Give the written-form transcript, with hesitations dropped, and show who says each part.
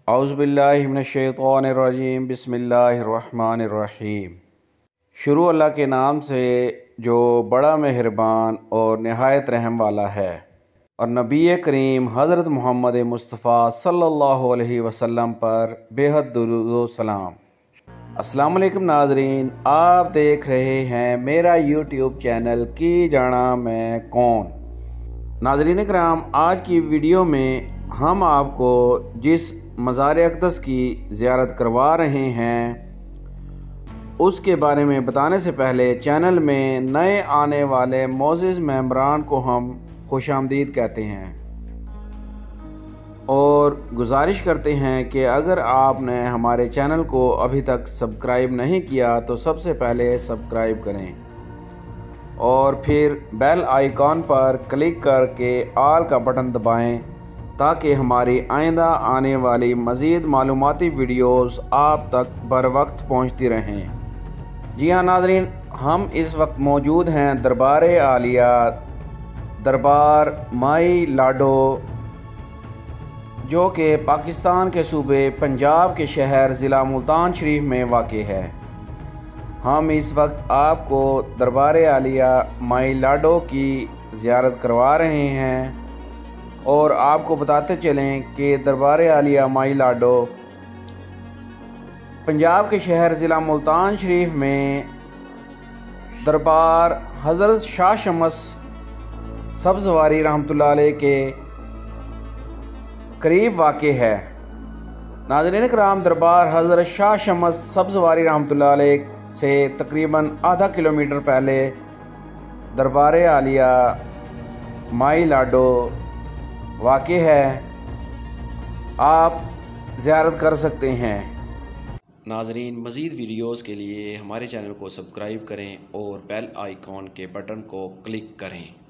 Speaker 1: औज़ुबिल्लाहि मिनश्शैतानिर्रजीम बिस्मिल्लाहिर्रहमानिर्रहीम। शुरू अल्लाह के नाम से जो बड़ा मेहरबान और नहायत रहम वाला है। और नबी करीम हज़रत मोहम्मद मुस्तफ़ा सल्लल्लाहु अलैहि वसल्लम पर बेहद दुरूद व सलाम। अस्सलाम वालेकुम नाज़रीन, आप देख रहे हैं मेरा यूट्यूब चैनल की जाना मैं कौन। नाज़रीन कराम, आज की वीडियो में हम आपको जिस मज़ार अक़दस की ज़ियारत करवा रहे हैं उसके बारे में बताने से पहले चैनल में नए आने वाले मोअज़्ज़िज़ मेंबरान को हम खुशामदीद कहते हैं और गुजारिश करते हैं कि अगर आपने हमारे चैनल को अभी तक सब्सक्राइब नहीं किया तो सबसे पहले सब्सक्राइब करें और फिर बेल आइकॉन पर क्लिक करके ऑल का बटन दबाएं ताकि हमारी आइंदा आने वाली मज़ीद मालूमाती वीडियोस आप तक बर वक्त पहुँचती रहें। जी हाँ नाज़रीन, हम इस वक्त मौजूद हैं दरबार आलिया दरबार माई लाडो, जो कि पाकिस्तान के सूबे पंजाब के शहर ज़िला मुल्तान शरीफ में वाक़ है। हम इस वक्त आपको दरबार आलिया माई लाडो की ज़ियारत करवा रहे हैं और आपको बताते चलें कि दरबार आलिया माई लाडो पंजाब के शहर ज़िला मुल्तान शरीफ में दरबार हज़रत शाह शम्स सब्ज़वारी रहमतुल्लाह अलैह के करीब वाक़ है। नाज़रीन कराम, दरबार हज़रत शाह शम्स सब्ज़वारी रहमतुल्लाह अलैह से तकरीबन आधा किलोमीटर पहले दरबार आलिया माई लाडो वाक़ है। आप ज़ियारत कर सकते हैं। नाज़रीन, मज़ीद वीडियोस के लिए हमारे चैनल को सब्सक्राइब करें और बेल आइकॉन के बटन को क्लिक करें।